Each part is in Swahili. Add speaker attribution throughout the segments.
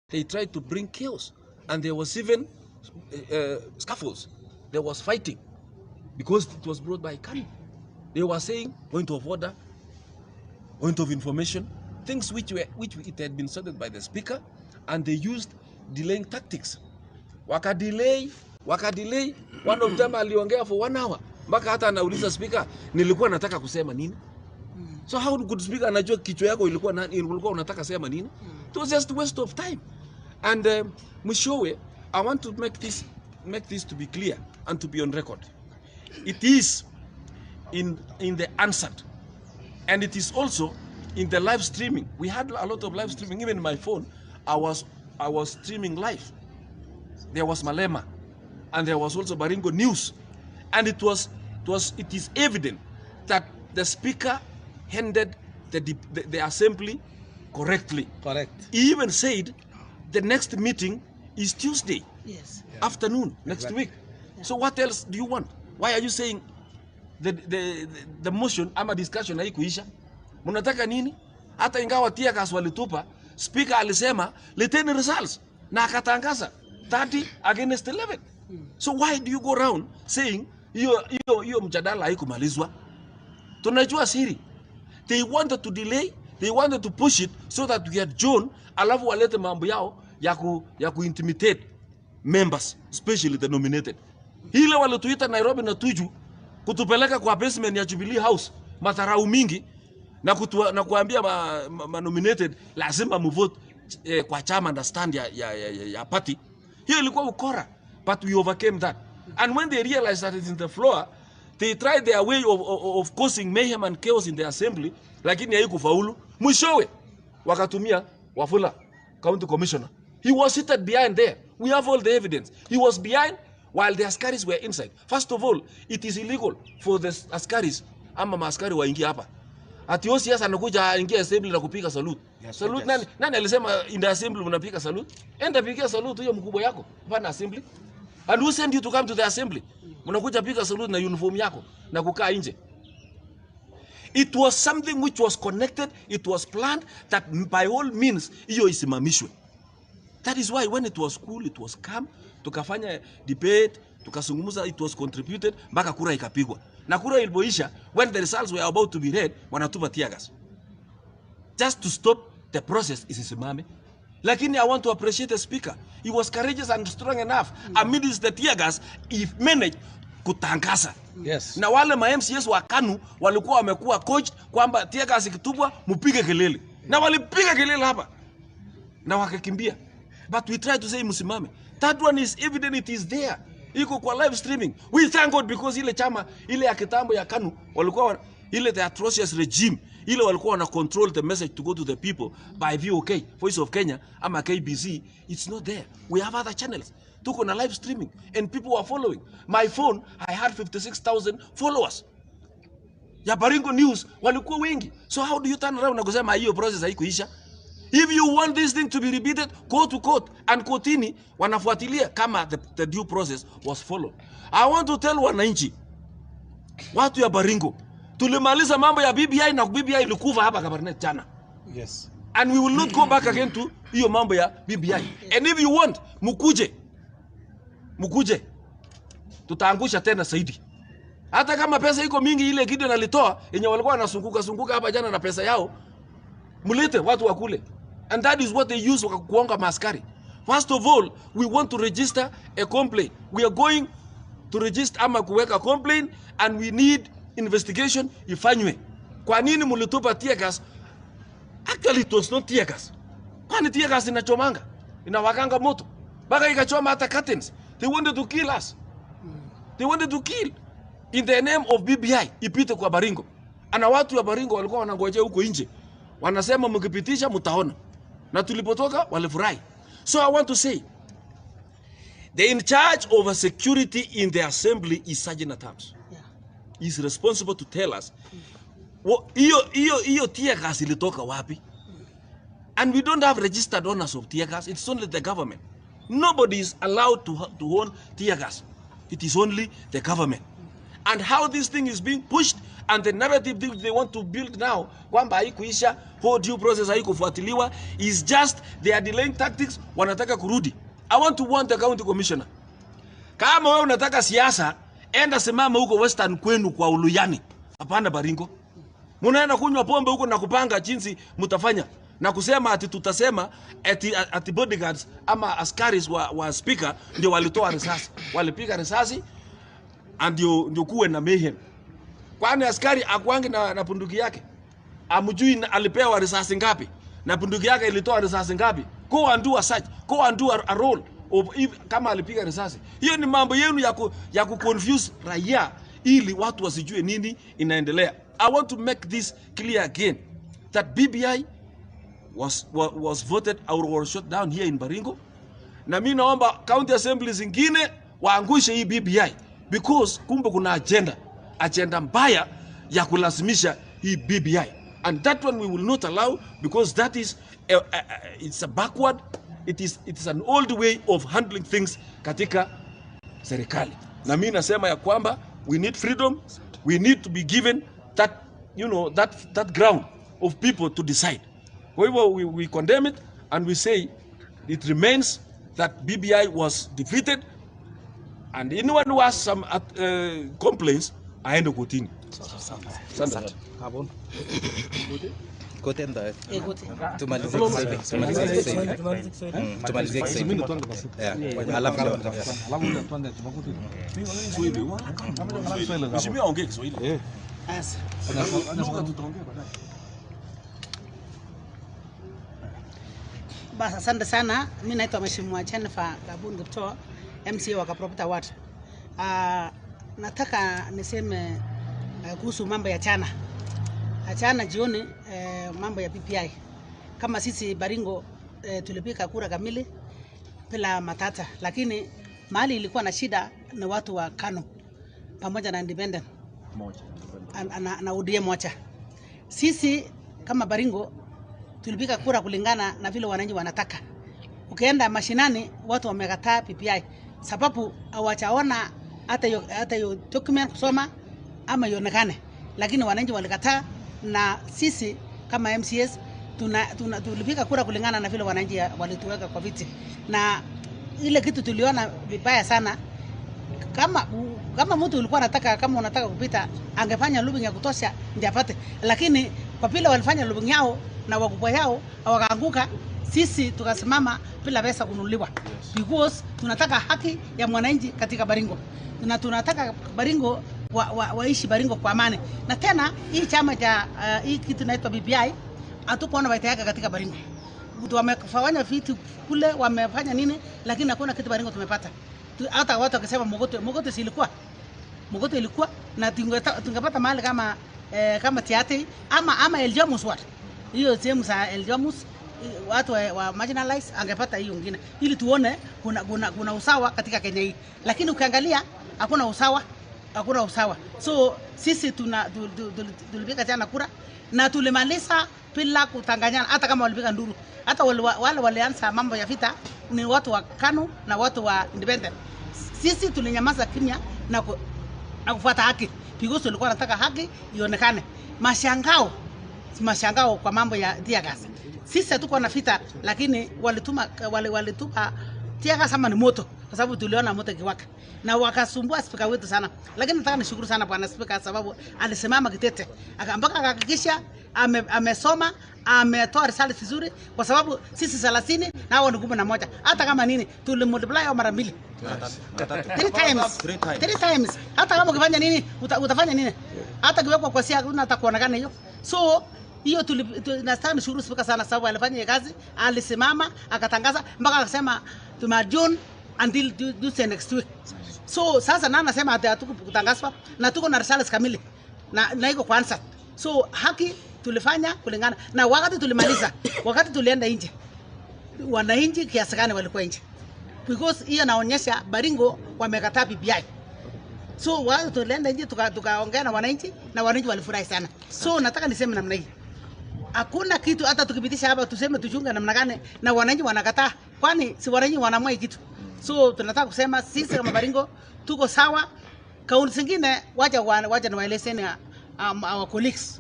Speaker 1: They tried to bring chaos. And there was even scuffles. There was fighting because it was brought by Kanu. They were saying point of order, point of information, things which it had been started by the speaker, and they used delaying tactics. Waka delay. One of them aliongea for 1 hour. Mpaka hata anauliza speaker, nilikuwa nataka kusema nini? So how could speaker anajua kichwa yako ilikuwa unataka sema nini? It was just a waste of time. And mwishowe, I want to make this to be clear and to be on record. It is in the answered, and it is also in the live streaming. We had a lot of live streaming. Even in my phone, I was streaming live. There was Malema, and there was also Baringo News, and it is evident that the speaker handed the assembly correctly. Correct. He even said the next meeting is Tuesday.
Speaker 2: Yes.
Speaker 1: Afternoon next week. So what else do you want? Why are you saying the motion ama discussion haikuisha? Mnataka nini? Hata ingawa tear gas walitupa, speaker alisema leteni results na akatangaza 30 against 11. So why do you go around saying hiyo mjadala haikumalizwa? Tunajua siri. They wanted to delay, they wanted to push it so that we had John alafu walete mambo yao ya intimidate members, especially the nominated. Hile walituita Nairobi na Tuju kutupeleka kwa basement ya Jubilee House, matarau mingi na kuambia ma nominated lazima mvote kwa chama understand ya party. Hiyo ilikuwa ukora, but we overcame that. And when they realized that it's in the floor, they tried their way of causing mayhem and chaos in the assembly, lakini haikufaulu. Mwishowe wakatumia Wafula, county commissioner. He was seated behind there. We have all the evidence. He was behind while the askaris were inside. First of all, it is illegal for the askaris ama maaskari waingie hapa. Ati OCS anakuja ingia assembly na kupiga salute. Yes, salute nani alisema in the assembly mnapiga salute? Enda pigia salute hiyo mkubwa yako. Hapana assembly. And who sent you to come to the assembly? Mnakuja piga salute na uniform yako na kukaa nje. It was something which was connected, it was planned that by all means hiyo isimamishwe. That is why when it was cool, it was calm, tukafanya debate, tukazungumza, it was contributed, mpaka kura ikapigwa. Na kura ilipoisha, when the results were about to be read, wanatupa tear gas. Just to stop the process isisimame. Lakini I want to appreciate the speaker. He was courageous and strong enough amidst the tear gas, he managed kutangaza.
Speaker 2: Yes.
Speaker 1: Na wale ma MCAs wa Kanu walikuwa wamekuwa coached kwamba tear gas ikitupwa mpige kelele. Na walipiga kelele hapa. Na wakakimbia. But we try to say msimame. That one is evident, it is there. Iko kwa live streaming. We thank God because ile chama, ile ya kitambo ya Kanu, walikuwa ile the atrocious regime, ile walikuwa wana control the message to go to the people by VOK, Voice of Kenya, ama KBC. It's not there. We have other channels. Tuko na live streaming and people are following. My phone, I had 56,000 followers. Ya Baringo News, walikuwa wengi. So how do you turn around na kusema hiyo process haikuisha? If you want this thing to be repeated, go to court. And kotini wanafuatilia kama the due process was followed. I want to tell wananchi, watu ya Baringo, tulimaliza mambo ya BBI na BBI ilikufa hapa Kabarnet jana.
Speaker 2: Yes.
Speaker 1: And we will not go back again to hiyo mambo ya BBI. And if you want, mukuje. Tutaangusha tena zaidi. Hata kama pesa iko mingi ile Gideon alitoa, yenye walikuwa wanazunguka hapa jana na pesa yao, mulete watu wakule. And that is what they use kuonga maskari. First of all, we want to register a complaint. We are going to register ama kuweka complaint, and we need investigation ifanywe. Kwa nini mulitupa tear gas? Actually it was not tear gas. Kwani tear gas inachomanga? Inawakanga moto. Baka ikachoma hata curtains. They wanted to kill us. They wanted to kill. In the name of BBI, ipite kwa Baringo. Ana watu ya Baringo walikuwa wanangojea huko nje. Wanasema mkipitisha mtaona. Na tulipotoka walifurahi. So I want to say, the in charge of security in the assembly is Sergeant at Arms. Yeah. He is responsible to tell us hiyo tear gas ilitoka wapi. And we don't have registered owners of tear gas. It's only the government. Nobody is allowed to own tear gas. It is only the government. And how this thing is being pushed And the narrative they want to build now, kwamba haikuisha, whole due process haikufuatiliwa, is just they are delaying tactics, wanataka kurudi. I want to warn the county commissioner. Kama wewe unataka siasa, enda simama huko Western kwenu kwa Uluyani. Hapana Baringo. Munaenda kunywa pombe huko na kupanga jinsi mtafanya. Na kusema ati tutasema ati bodyguards ama askaris wa speaker ndio walitoa risasi. Walipiga risasi ndio kuwe na mayhem. Kwani askari akwangi na bunduki yake? Amjui alipewa risasi ngapi? Na bunduki yake ilitoa risasi ngapi? Go and do a search. Go and do a roll of kama alipiga risasi. Hiyo ni mambo yenu ya kuconfuse raia ili watu wasijue nini inaendelea. I want to make this clear again that BBI was voted or shut down here in Baringo. Na mimi naomba county assemblies zingine waangushe hii BBI because kumbe kuna agenda mbaya ya kulazimisha hii BBI, and that one we will not allow because that is it's a backward, it is an old way of handling things katika serikali. Na mimi nasema ya kwamba we need freedom, we need to be given that, you know, that ground of people to decide. Kwa hivyo we condemn it and we say it remains that BBI was defeated, and anyone who has some complaints aende kotini. Asante.
Speaker 2: Kote ndio. Tumalizie Kiswahili. Alafu
Speaker 1: Mheshimiwa ongea Kiswahili.
Speaker 3: Basi asante sana. Mimi naitwa Mheshimiwa Jennifer Kabundu Kipto, MCA wa Kapropita Ward. Nataka niseme kuhusu mambo ya jana jioni, mambo ya BBI. Kama sisi Baringo tulipiga kura kamili bila matata, lakini mahali ilikuwa na shida na watu wa KANU pamoja na independent moja na ODM moja. Sisi kama Baringo tulipiga kura kulingana na vile wananchi wanataka. Ukienda mashinani watu wamekataa BBI sababu hawajaona hata hiyo document kusoma ama ionekane, lakini wananchi walikataa, na sisi kama MCAs tulipiga kura kulingana na vile wananchi walituweka kwa viti. Na ile kitu tuliona vibaya sana, kama mtu ulikuwa anataka, kama unataka kupita angefanya lobbying ya kutosha ndio apate, lakini kwa vile walifanya lobbying yao na wakubwa yao wakaanguka, sisi tukasimama bila pesa kununuliwa, because tunataka haki ya mwananchi katika Baringo, na tunataka Baringo waishi Baringo kwa amani. Na tena hii chama cha hii kitu inaitwa BBI hatukuona waita yake katika Baringo. Wamefanya vitu kule, wamefanya nini, lakini hakuna kitu Baringo tumepata. Hata watu wakisema Mogote ilikuwa na tungepata mahali kama Tiati ama Eljamus ward. Hiyo sehemu za Eljamus watu wa marginalized angepata hiyo nyingine, ili tuone kuna usawa katika Kenya hii. Lakini ukiangalia hakuna usawa. So sisi tulipiga jana kura na tulimaliza bila kutanganyana, hata kama walipiga nduru. Hata wale walianza mambo ya vita ni watu wa KANU na watu wa independent. Sisi tulinyamaza kimya na kufuata haki, because tulikuwa tunataka haki ionekane. Mashangao kwa mambo ya tear gas. Sisi hatukuwa na vita, lakini walitupa tear gas ama ni moto, kwa sababu tuliona moto kiwaka na wakasumbua speaker wetu sana. Lakini nataka nishukuru sana bwana speaker, sababu alisimama kitete mpaka akahakikisha amesoma, ametoa risala vizuri, kwa sababu sisi 30 na hao ni 11. Hata kama nini tulimultiply au mara mbili. 3 times. Hata kama ukifanya nini utafanya nini? Hata kiwekwa kwa sia hata kuonekana hiyo. So hiyo tunastahili shukuru speaker sana, sababu alifanya kazi, alisimama akatangaza mpaka akasema tuma June until Tuesday next week. So sasa na nasema hatukutangazwa na tuko na risala kamili na iko kwanza. So haki tulifanya kulingana na wakati tulimaliza. Wakati tulienda nje, wananchi kiasi gani walikuwa nje, because hiyo naonyesha Baringo wamekataa BBI. So wakati tulienda nje tukaongea na wananchi walifurahi sana. So nataka niseme namna hii, hakuna kitu hata tukipitisha hapa tuseme tuchunga namna gani na wananchi wanakataa, kwani si wananchi wanaamua kitu. So tunataka kusema sisi kama Baringo tuko sawa. Kaunti zingine wacha na waelezeni our colleagues.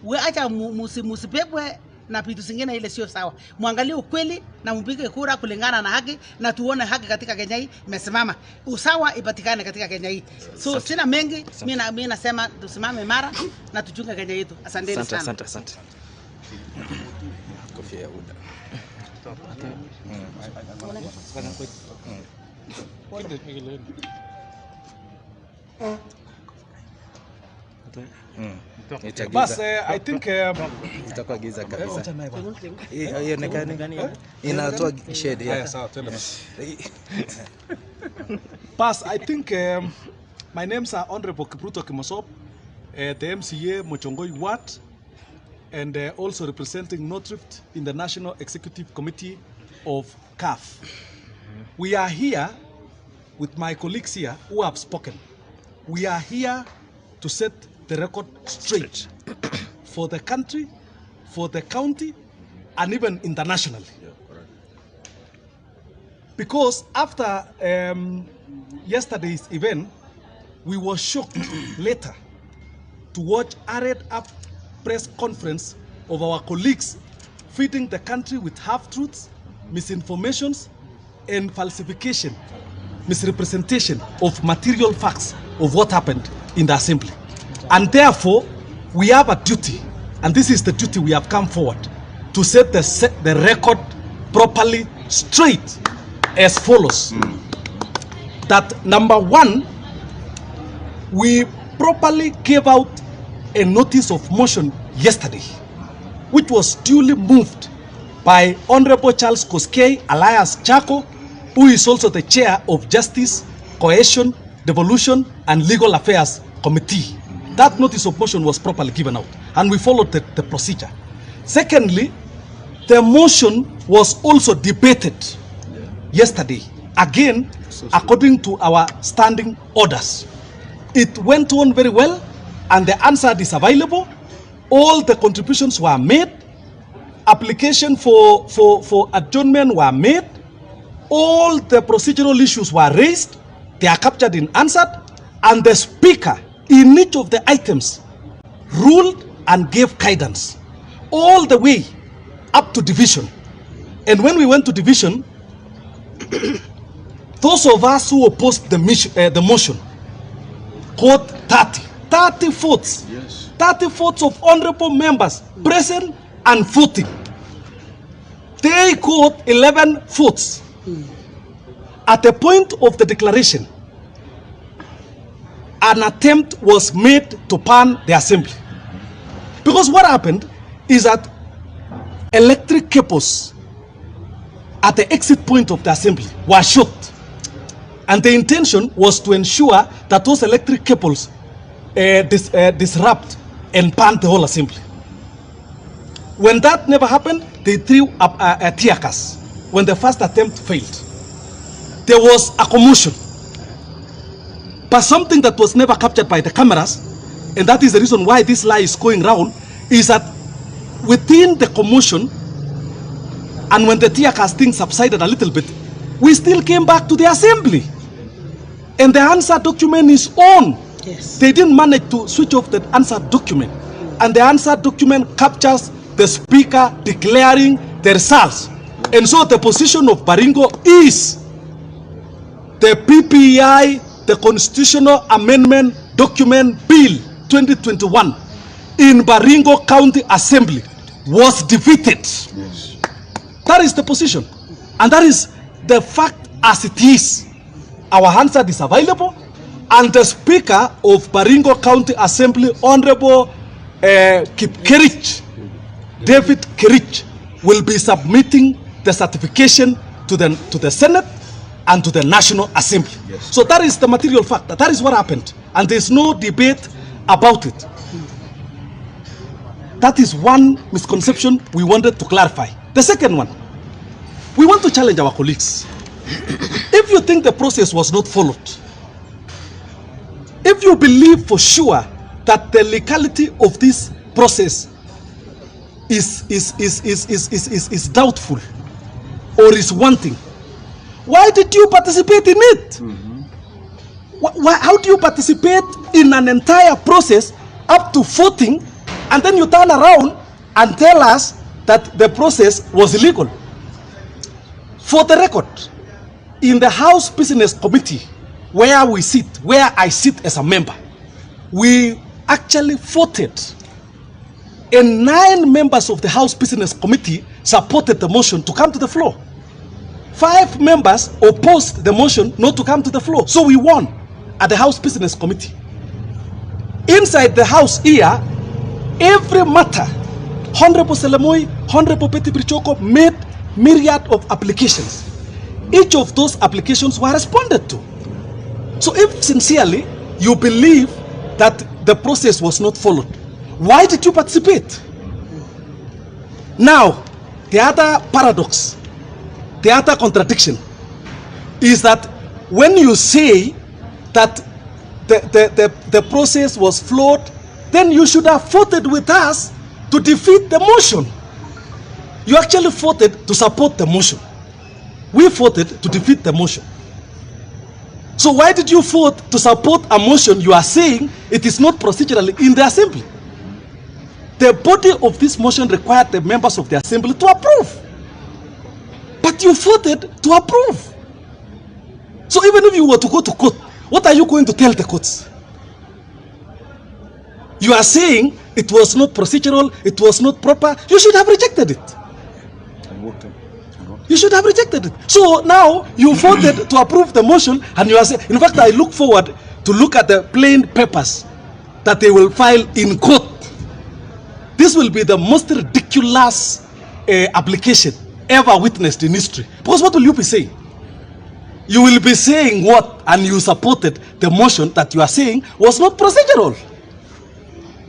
Speaker 3: We acha musipepwe na vitu zingine ile sio sawa. Muangalie ukweli na mpige kura kulingana na haki na tuone haki katika Kenya hii imesimama. Usawa ipatikane katika Kenya hii. So sina mengi, mimi nasema tusimame mara na tuchunge Kenya yetu. Asanteni sana.
Speaker 2: Asante. Kofia ya Uda.
Speaker 4: But I think
Speaker 2: itakuwa giza kabisa. Ionekane inatoa shade ya.
Speaker 4: Pass, I think my names are Honorable Kipruto Kimosop, the MCA Mochongoi Ward, and also representing North Rift in the National Executive Committee of CAF. We are here with my colleagues here who have spoken. We are here to set the record straight for the country, for the county, and even internationally. Because after yesterday's event, we were shocked later to watch a read-up press conference of our colleagues feeding the country with half-truths, misinformations, and falsification, misrepresentation of material facts of what happened in the assembly. And therefore, we have a duty, and this is the duty we have come forward, to set the record properly straight as follows. That number one, we properly gave out a notice of motion yesterday, which was duly moved by Honorable Charles Koskei Elias Chako, who is also the chair of Justice, Cohesion, Devolution, and Legal Affairs Committee. That notice of motion was properly given out, and we followed the procedure. Secondly, the motion was also debated yesterday, again, according to our standing orders. It went on very well, and the answer is available. All the contributions were made. Application for adjournment were made. All the procedural issues were raised. They are captured and answered. And the speaker, in each of the items, ruled and gave guidance all the way up to division. And when we went to division, those of us who opposed the motion got 30 votes. Yes. 30 votes of honorable members present and voting. They got 11 votes. At the point of the declaration, an attempt was made to ban the assembly. Because what happened is that electric cables at the exit point of the assembly were shot. And the intention was to ensure that those electric cables disrupt and ban the whole assembly. When that never happened, they threw up a tear gas. When the first attempt failed, there was a commotion. But something that was never captured by the cameras, and that is the reason why this lie is going round, is that within the commotion, and when the tear gas thing subsided a little bit, we still came back to the assembly. And the answer document is on.
Speaker 3: Yes.
Speaker 4: They didn't manage to switch off the answer document. And the answer document captures the speaker declaring the results. And so the position of Baringo is the PPI, the Constitutional Amendment Document Bill 2021 in Baringo County Assembly was defeated. Yes. That is the position. And that is the fact as it is. Our answer is available, and the Speaker of Baringo County Assembly, Honorable Kerich, David Kerich, will be submitting the certification to the Senate and to the National Assembly. Yes. So that is the material fact. That is what happened, and there is no debate about it. That is one misconception we wanted to clarify. The second one, we want to challenge our colleagues. If you think the process was not followed, if you believe for sure that the legality of this process is doubtful or is wanting, why did you participate in it? How do you participate in an entire process up to voting, and then you turn around and tell us that the process was illegal. For the record, in the House Business Committee, where I sit as a member, we actually voted, and 9 members of the House Business Committee supported the motion to come to the floor. 5 members opposed the motion not to come to the floor. So we won at the House Business Committee. Inside the House here, every matter, Honorable Selamoi, Honorable Betty Brichoko made myriad of applications. Each of those applications were responded to. So if sincerely you believe that the process was not followed, why did you participate? Now, the other paradox, the other contradiction is that when you say that the process was flawed, then you should have voted with us to defeat the motion. You actually voted to support the motion. We voted to defeat the motion. So why did you vote to support a motion you are saying it is not procedurally in the assembly? The body of this motion required the members of the assembly to approve. But you voted to approve. So even if you were to go to court, what are you going to tell the courts? You are saying it was not procedural, it was not proper. You should have rejected it. You should have rejected it. So now you voted to approve the motion, and you are saying, in fact, I look forward to look at the plain papers that they will file in court. This will be the most ridiculous application ever witnessed in history. Because what will you be saying? You will be saying what, and you supported the motion that you are saying was not procedural.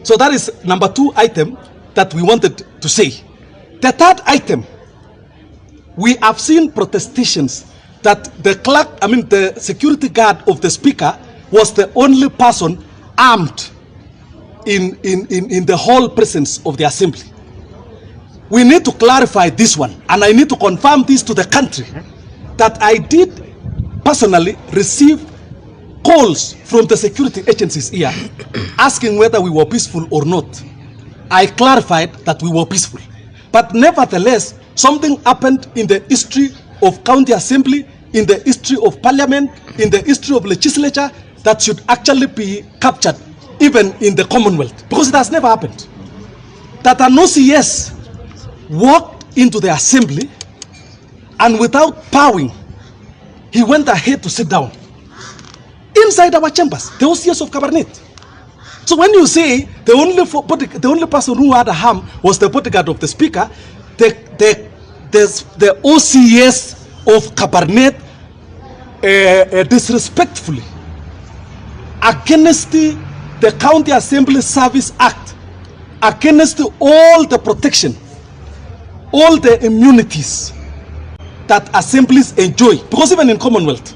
Speaker 4: So that is number 2 item that we wanted to say. The third item, we have seen protestations that the security guard of the speaker was the only person armed in the whole presence of the assembly. We need to clarify this one, and I need to confirm this to the country, that I did personally receive calls from the security agencies here asking whether we were peaceful or not. I clarified that we were peaceful. But nevertheless, something happened in the history of county assembly, in the history of parliament, in the history of legislature that should actually be captured even in the Commonwealth, because it has never happened. That an OCS walked into the assembly and without bowing, he went ahead to sit down inside our chambers, the OCS of Cabernet. So when you say the only person who had a harm was the bodyguard of the speaker, the OCS of Cabernet disrespectfully against the County Assembly Service Act, against all the protection, all the immunities that assemblies enjoy, because even in Commonwealth,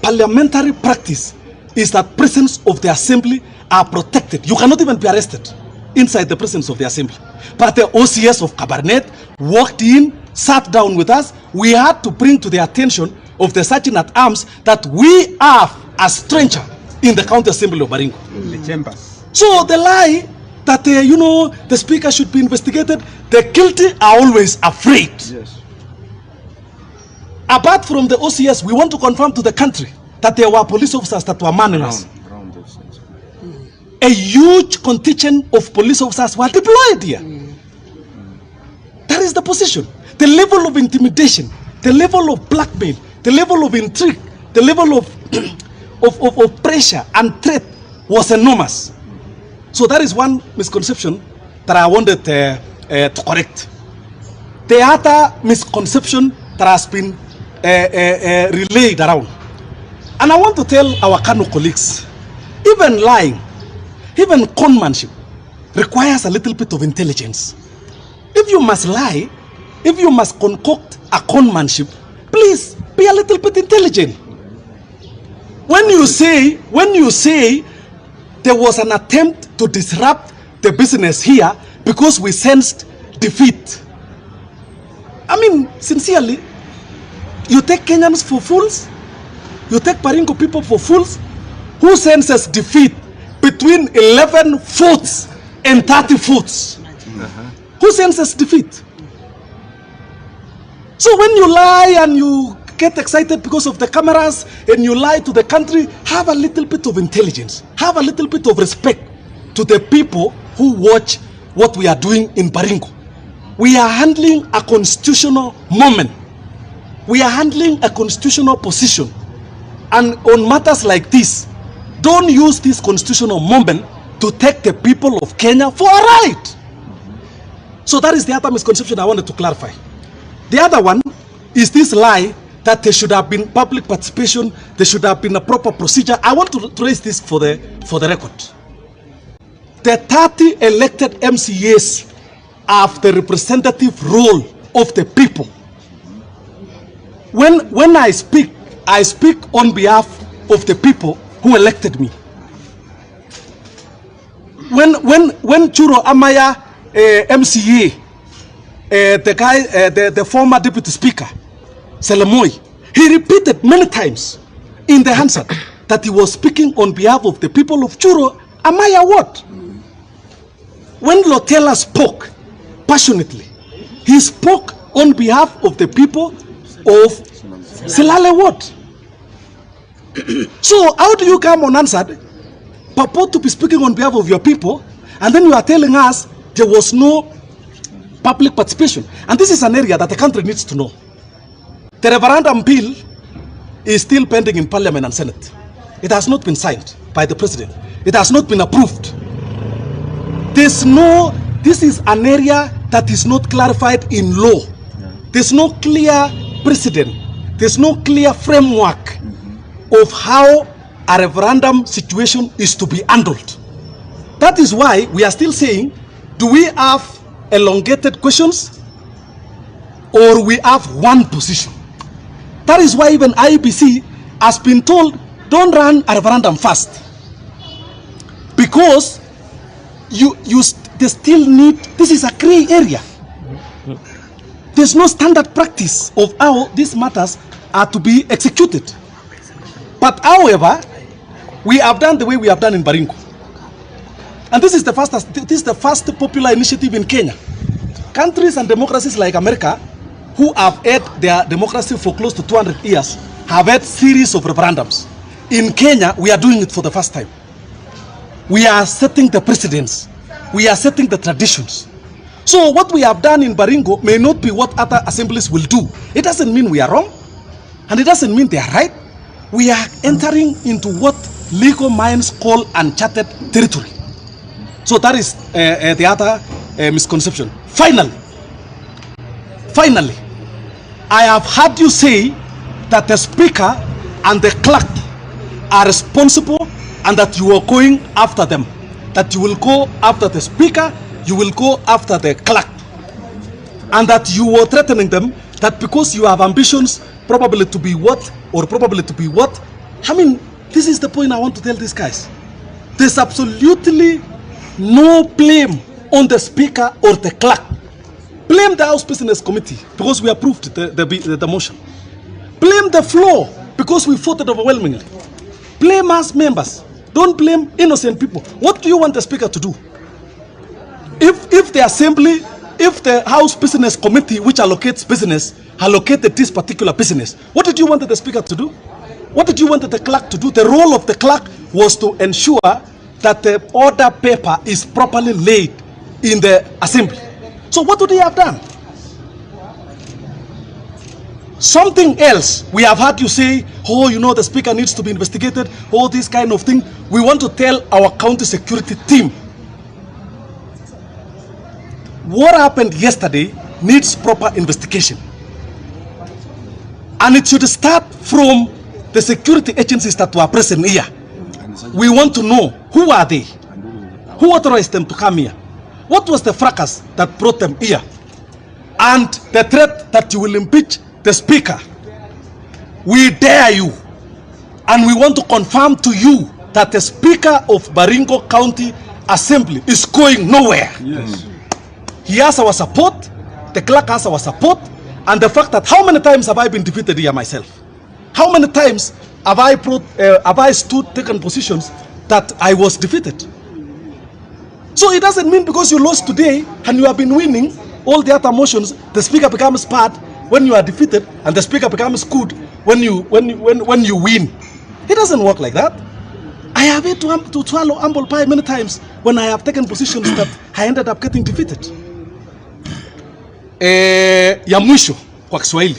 Speaker 4: parliamentary practice is that presence of the assembly are protected. You cannot even be arrested inside the presence of the assembly. But the OCS of Cabernet walked in, sat down with us. We had to bring to the attention of the Sergeant at Arms that we have a stranger in the County Assembly of Baringo.
Speaker 5: The chambers.
Speaker 4: So the lie that the speaker should be investigated, the guilty are always afraid.
Speaker 5: Yes.
Speaker 4: Apart from the OCS, we want to confirm to the country that there were police officers that were manning us. A huge contingent of police officers were deployed here. That is the position. The level of intimidation, the level of blackmail, the level of intrigue, the level of pressure and threat was enormous. So that is one misconception that I wanted to correct. The other misconception that has been relayed around, and I want to tell our Kano colleagues, even lying, even conmanship requires a little bit of intelligence. If you must lie, if you must concoct a conmanship, please be a little bit intelligent. When you say there was an attempt to disrupt the business here because we sensed defeat, I mean, sincerely, you take Kenyans for fools? You take Baringo people for fools? Who senses defeat between 11 votes and 30 votes. Who senses defeat? So when you lie and you get excited because of the cameras and you lie to the country, have a little bit of intelligence. Have a little bit of respect to the people who watch what we are doing in Baringo. We are handling a constitutional moment. We are handling a constitutional position. And on matters like this, don't use this constitutional moment to take the people of Kenya for a ride. So that is the other misconception I wanted to clarify. The other one is this lie that there should have been public participation, there should have been a proper procedure. I want to raise this for the record. The 30 elected MCAs have the representative role of the people. When I speak on behalf of the people who elected me. When Churo Amaya MCA, the former deputy speaker, Selemoy, he repeated many times in the Hansard that he was speaking on behalf of the people of Churo Amaya what? When Lotela spoke passionately, he spoke on behalf of the people of Selale what? So how do you come unanswered, purport to be speaking on behalf of your people, and then you are telling us there was no public participation? And this is an area that the country needs to know. The referendum bill is still pending in Parliament and Senate. It has not been signed by the President. It has not been approved. This is an area that is not clarified in law. There's no clear precedent. There's no clear framework of how a referendum situation is to be handled. That is why we are still saying, do we have elongated questions or we have one position? That is why even IEBC has been told, don't run a referendum fast, because they still need, this is a gray area. There's no standard practice of how these matters are to be executed. But however, we have done the way we have done in Baringo. And this is the first popular initiative in Kenya. Countries and democracies like America, who have had their democracy for close to 200 years, have had series of referendums. In Kenya, we are doing it for the first time. We are setting the precedents. We are setting the traditions. So what we have done in Baringo may not be what other assemblies will do. It doesn't mean we are wrong, and it doesn't mean they are right. We are entering into what legal minds call uncharted territory. So that is the other misconception. Finally, I have heard you say that the speaker and the clerk are responsible and that you are going after them. That you will go after the speaker, you will go after the clerk. And that you were threatening them that because you have ambitions probably to be what or probably to be what. I mean, this is the point I want to tell these guys. There's absolutely no blame on the speaker or the clerk. Blame the House Business Committee because we approved the motion. Blame the floor because we voted overwhelmingly. Blame us members. Don't blame innocent people. What do you want the speaker to do? If the assembly, if the House Business Committee, which allocates business, allocated this particular business, what did you want the speaker to do? What did you want the clerk to do? The role of the clerk was to ensure that the order paper is properly laid in the assembly. So what would he have done? Something else, we have heard you say, oh, you know, the speaker needs to be investigated, all this kind of thing. We want to tell our county security team, what happened yesterday needs proper investigation. And it should start from the security agencies that were present here. We want to know, who are they? Who authorized them to come here? What was the fracas that brought them here? And the threat that you will impeach the speaker. We dare you, and we want to confirm to you that the speaker of Baringo County Assembly is going nowhere. Yes. He has our support, the clerk has our support, and the fact that how many times have I been defeated here myself? How many times have I taken positions that I was defeated. So it doesn't mean because you lost today and you have been winning all the other motions, the speaker becomes bad when you are defeated, and the speaker becomes good when you win. It doesn't work like that. I have had to swallow humble pie many times when I have taken positions that I ended up getting defeated. Ya mwisho kwa Kiswahili,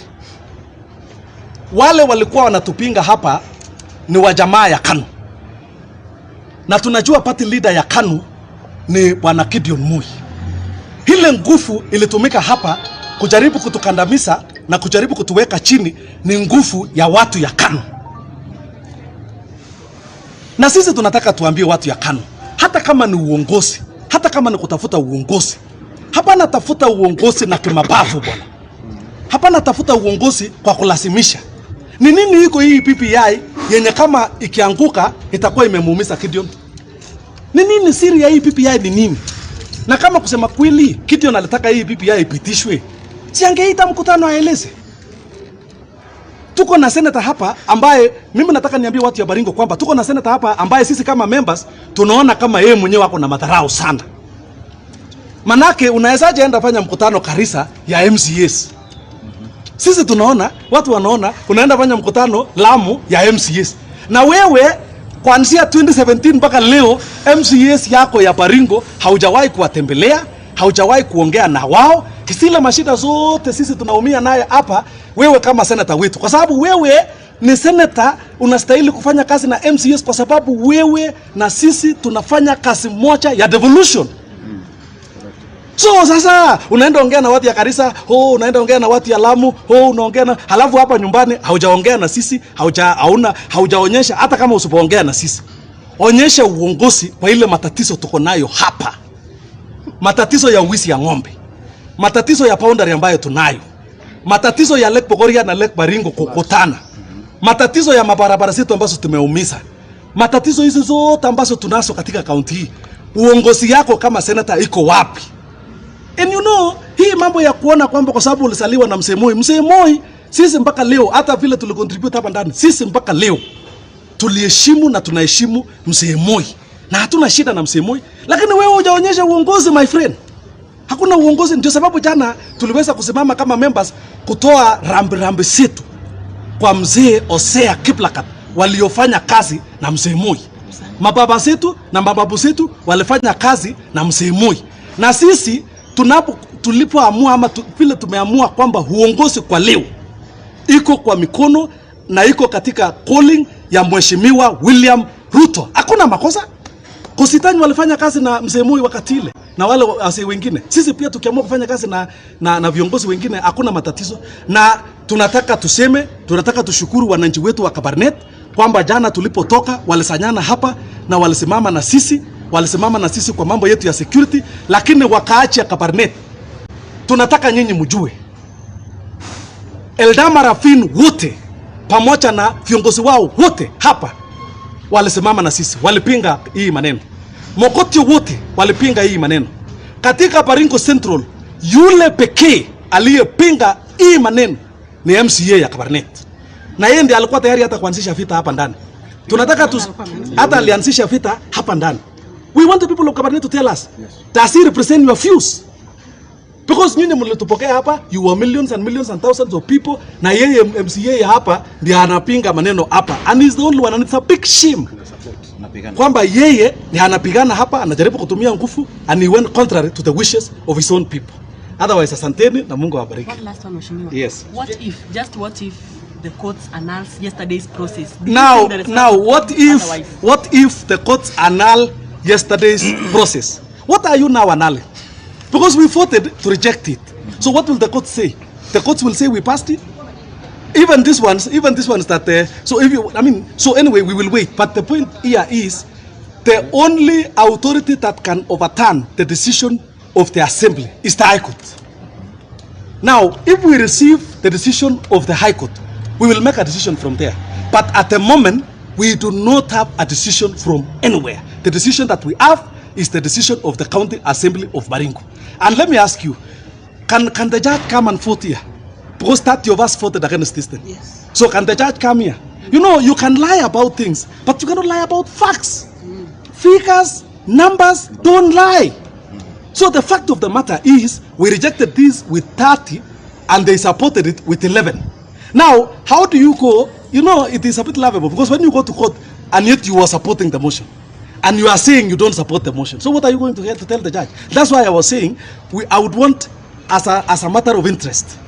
Speaker 4: wale walikuwa wanatupinga hapa ni wa jamaa ya KANU, na tunajua party leader ya KANU ni bwana Gideon Moi. Ile nguvu ilitumika hapa kujaribu kutukandamiza na kujaribu kutuweka chini ni nguvu ya watu ya KANU. Na sisi tunataka tuambie watu ya KANU, hata kama ni uongozi, hata kama ni kutafuta uongozi, hapana tafuta uongozi na kimabavu bwana. Hapana tafuta uongozi kwa kulazimisha. Ni nini iko hii PPI yenye kama ikianguka itakuwa imemuumiza Gideon? Ni nini siri ya hii PPI ni nini? Na kama kusema kweli Gideon alitaka hii PPI ipitishwe, si angeita mkutano aeleze. Tuko na senator hapa ambaye mimi nataka niambie watu ya Baringo kwamba tuko na senator hapa ambaye sisi kama members tunaona kama yeye mwenyewe wako na madharau sana. Manake unawezaje enda fanya mkutano Karisa ya MCAs? Sisi tunaona, watu wanaona unaenda fanya mkutano Lamu ya MCAs. Na wewe kuanzia 2017 mpaka leo MCAs yako ya Baringo haujawahi kuwatembelea, haujawahi kuongea na wao. Kisila mashida zote sisi tunaumia naye hapa, wewe kama senator wetu. Kwa sababu wewe ni senator, unastahili kufanya kazi na MCAs kwa sababu wewe na sisi tunafanya kazi moja ya devolution. So sasa unaenda ongea na watu ya Karisa, unaenda ongea na watu ya Lamu, unaongea na halafu hapa nyumbani haujaongea na sisi, haujaonyesha hata kama usipoongea na sisi. Onyesha uongozi kwa ile matatizo tuko nayo hapa. Matatizo ya uwizi ya ng'ombe. Matatizo ya boundary ambayo tunayo. Matatizo ya Lake Bogoria na Lake Baringo kukutana. Matatizo ya mabarabara zetu ambazo tumeumiza. Matatizo hizo zote ambazo tunazo katika kaunti hii. Uongozi yako kama senator iko wapi? And you know, hii mambo ya kuona kwamba kwa sababu ulisaliwa na Mzee Moi, sisi mpaka leo hata vile tulicontribute hapa ndani, sisi mpaka leo tuliheshimu na tunaheshimu Mzee Moi. Na hatuna shida na Mzee Moi, lakini wewe hujaonyesha uongozi my friend. Hakuna uongozi, ndio sababu jana tuliweza kusimama kama members kutoa rambi zetu kwa Mzee Osea Kiplagat waliofanya kazi na Mzee Moi. Mababa zetu na mababu zetu walifanya kazi na Mzee Moi. Na sisi tulipoamua ama vile tumeamua kwamba uongozi kwa leo iko kwa mikono na iko katika calling ya Mheshimiwa William Ruto. Hakuna makosa. Kusitani walifanya kazi na Mzee Moi wakati ile na wale wase wengine. Sisi pia tukiamua kufanya kazi na viongozi wengine hakuna matatizo. Na tunataka tuseme, tunataka tushukuru wananchi wetu wa Kabarnet kwamba jana tulipotoka walisanyana hapa na walisimama na sisi. Walisimama na sisi kwa mambo yetu ya security, lakini wakaachi ya Kabarnet. Tunataka nyinyi mjue. Eldama Rafin wote pamoja na viongozi wao wote hapa walisimama na sisi, walipinga hii maneno. Mokotio wote walipinga hii maneno. Katika Baringo Central, yule pekee aliyepinga hii maneno ni MCA ya Kabarnet. Na yeye ndiye alikuwa tayari hata kuanzisha vita hapa ndani. Tunataka hata alianzisha vita hapa ndani. We want the people of Kabarnet to tell us, does he represent your views? Because nyinyi mlitupokea hapa, you were millions and millions and thousands of people, na yeye MCA ya hapa ndiye anapinga maneno hapa. And he's the only one, and it's a big shame. Kwamba yeye ni anapigana hapa, anajaribu kutumia nguvu, and he went contrary to the wishes of his own people. Otherwise, asanteni na Mungu awabariki.
Speaker 5: One last one, Mheshimiwa.
Speaker 4: Yes.
Speaker 5: What if the courts announced yesterday's process?
Speaker 4: Now, what if the courts annul yesterday's process? What are you now annulling? Because we voted to reject it. So what will the court say? The courts will say we passed it. Even these ones that so anyway we will wait. But the point here is the only authority that can overturn the decision of the assembly is the High Court. Now, if we receive the decision of the High Court, we will make a decision from there. But at the moment, we do not have a decision from anywhere. The decision that we have is the decision of the County Assembly of Baringo. And let me ask you, can the judge come and vote here? Because 30 of us voted against this thing.
Speaker 3: Yes.
Speaker 4: So can the judge come here? You know, you can lie about things, but you cannot lie about facts. Figures, numbers don't lie. So the fact of the matter is, we rejected this with 30 and they supported it with 11. Now, how do you go? You know, it is a bit laughable because when you go to court and yet you are supporting the motion and you are saying you don't support the motion. So what are you going to tell the judge? That's why I was saying I would want, as a matter of interest,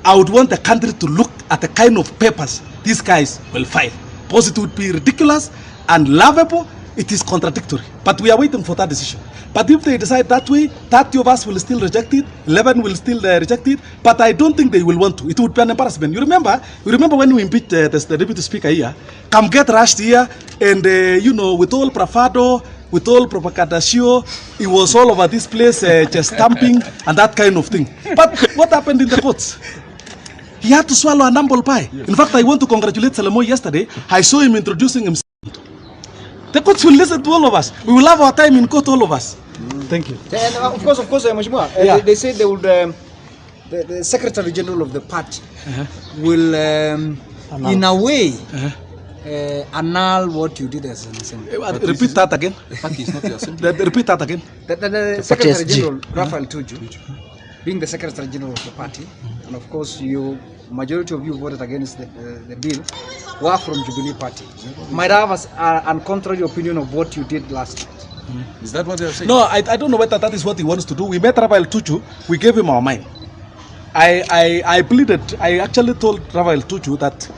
Speaker 4: I would want the country to look at the kind of papers these guys will file. Because it would be ridiculous and laughable. It is contradictory. But we are waiting for that decision. But if they decide that way, 30 of us will still reject it, 11 will still reject it, but I don't think they will want to. It would be an embarrassment. You remember when we impeached the deputy speaker here, come get rushed here, and you know, with all bravado, with all propaganda show, it was all over this place, just stamping and that kind of thing. But what happened in the courts? He had to swallow an humble pie. In fact, I want to congratulate Salamo yesterday. I saw him introducing himself. The courts will listen to all of us. We will have our time in court, all of us. Thank you.
Speaker 6: And of course, Mheshimiwa, they say they would, the Secretary General of the party will, in a way, annul what you did as an assembly.
Speaker 4: Repeat that again.
Speaker 1: The party is not the assembly.
Speaker 4: Repeat that again.
Speaker 6: The Secretary General, Raphael Tuju, being the Secretary General of the party, and of course, majority of you voted against the bill, were from Jubilee Party. Might have a contrary opinion of what you did last night.
Speaker 1: Is that what they are saying?
Speaker 4: No, I don't know whether that is what he wants to do. We met Raphael Tuju. We gave him our mind. I pleaded. I actually told Raphael Tuju that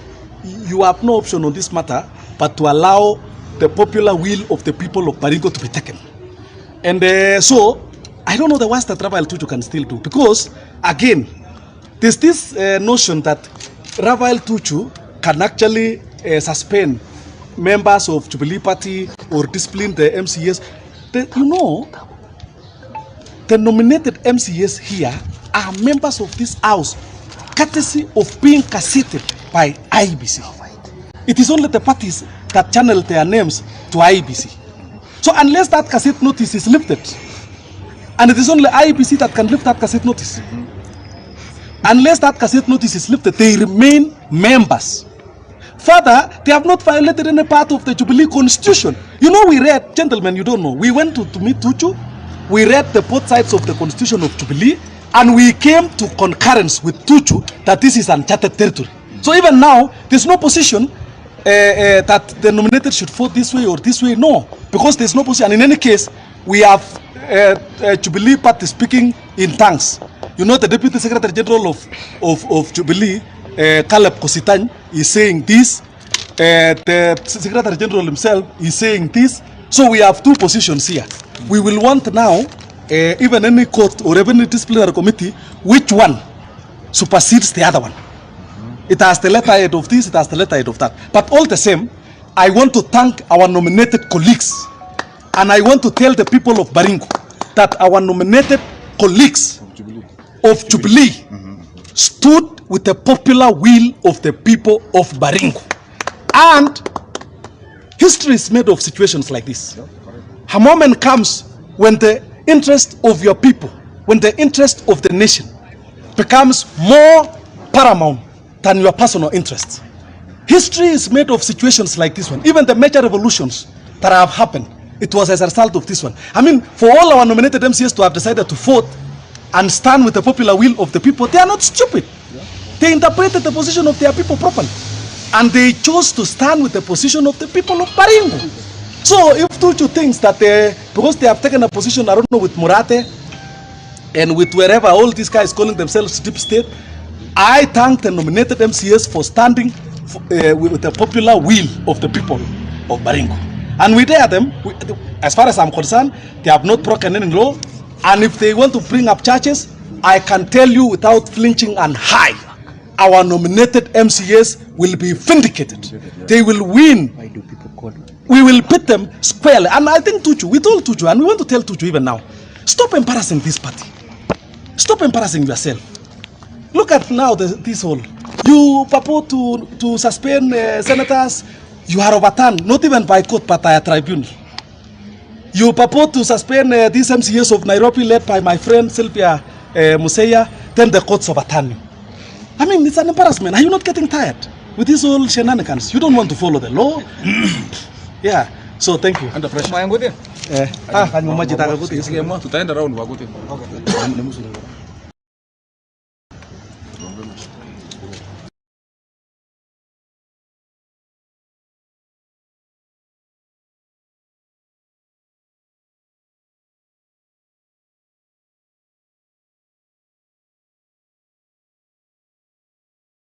Speaker 4: you have no option on this matter but to allow the popular will of the people of Baringo to be taken. And so, I don't know the worst that Raphael Tuju can still do, because, again, there's this notion that Raphael Tuju can actually suspend members of Jubilee Party or discipline the MCAs. You know, the nominated MCAs here are members of this house, courtesy of being cassetted by IBC. It is only the parties that channel their names to IBC. So unless that cassette notice is lifted, and it is only IBC that can lift that cassette notice, unless that cassette notice is lifted, they remain members. Further, they have not violated any part of the Jubilee Constitution. You know, we read, gentlemen, you don't know, we went to meet Tuju, we read the both sides of the Constitution of Jubilee, and we came to concurrence with Tuju that this is uncharted territory. So even now, there's no position that the nominated should vote this way or this way, no, because there's no position. And in any case, we have Jubilee Party speaking in tongues. You know, the Deputy Secretary General of Jubilee, Caleb Kositany, is saying this. The Secretary General himself is saying this. So we have two positions here. We will want now, even any court or even any disciplinary committee, which one supersedes the other one. It has the letterhead of this, it has the letterhead of that. But all the same, I want to thank our nominated colleagues. And I want to tell the people of Baringo that our nominated colleagues of Jubilee stood with the popular will of the people of Baringo. And history is made of situations like this. A moment comes when the interest of your people, when the interest of the nation becomes more paramount than your personal interest. History is made of situations like this one. Even the major revolutions that have happened, it was as a result of this one. I mean, for all our nominated MCAs to have decided to vote and stand with the popular will of the people, they are not stupid. They interpreted the position of their people properly. And they chose to stand with the position of the people of Baringo. So if Tuju thinks that because they have taken a position, I don't know, with Murate and with wherever all these guys calling themselves deep state, I thank the nominated MCAs for standing with the popular will of the people of Baringo. And we dare them, as far as I'm concerned, they have not broken any law. And if they want to bring up charges, I can tell you without flinching and high, our nominated MCAs will be vindicated. They will win. Why do people call them? We will beat them squarely. And I think Tuju, we told Tuju, and we want to tell Tuju even now, stop embarrassing this party. Stop embarrassing yourself. Look at now this whole. You purport to suspend senators. You are overturned, not even by court, but by a tribunal. You purport to suspend these MCAs of Nairobi led by my friend Sylvia Museya, then the courts overturn you. I mean, it's an embarrassment. Are you not getting tired with these old shenanigans? You don't want to follow the law? Yeah. So thank you.
Speaker 1: Under pressure.
Speaker 6: Mayangote.
Speaker 4: Kanyuma jitaka kuti.
Speaker 1: Tutaenda round wagote. Okay.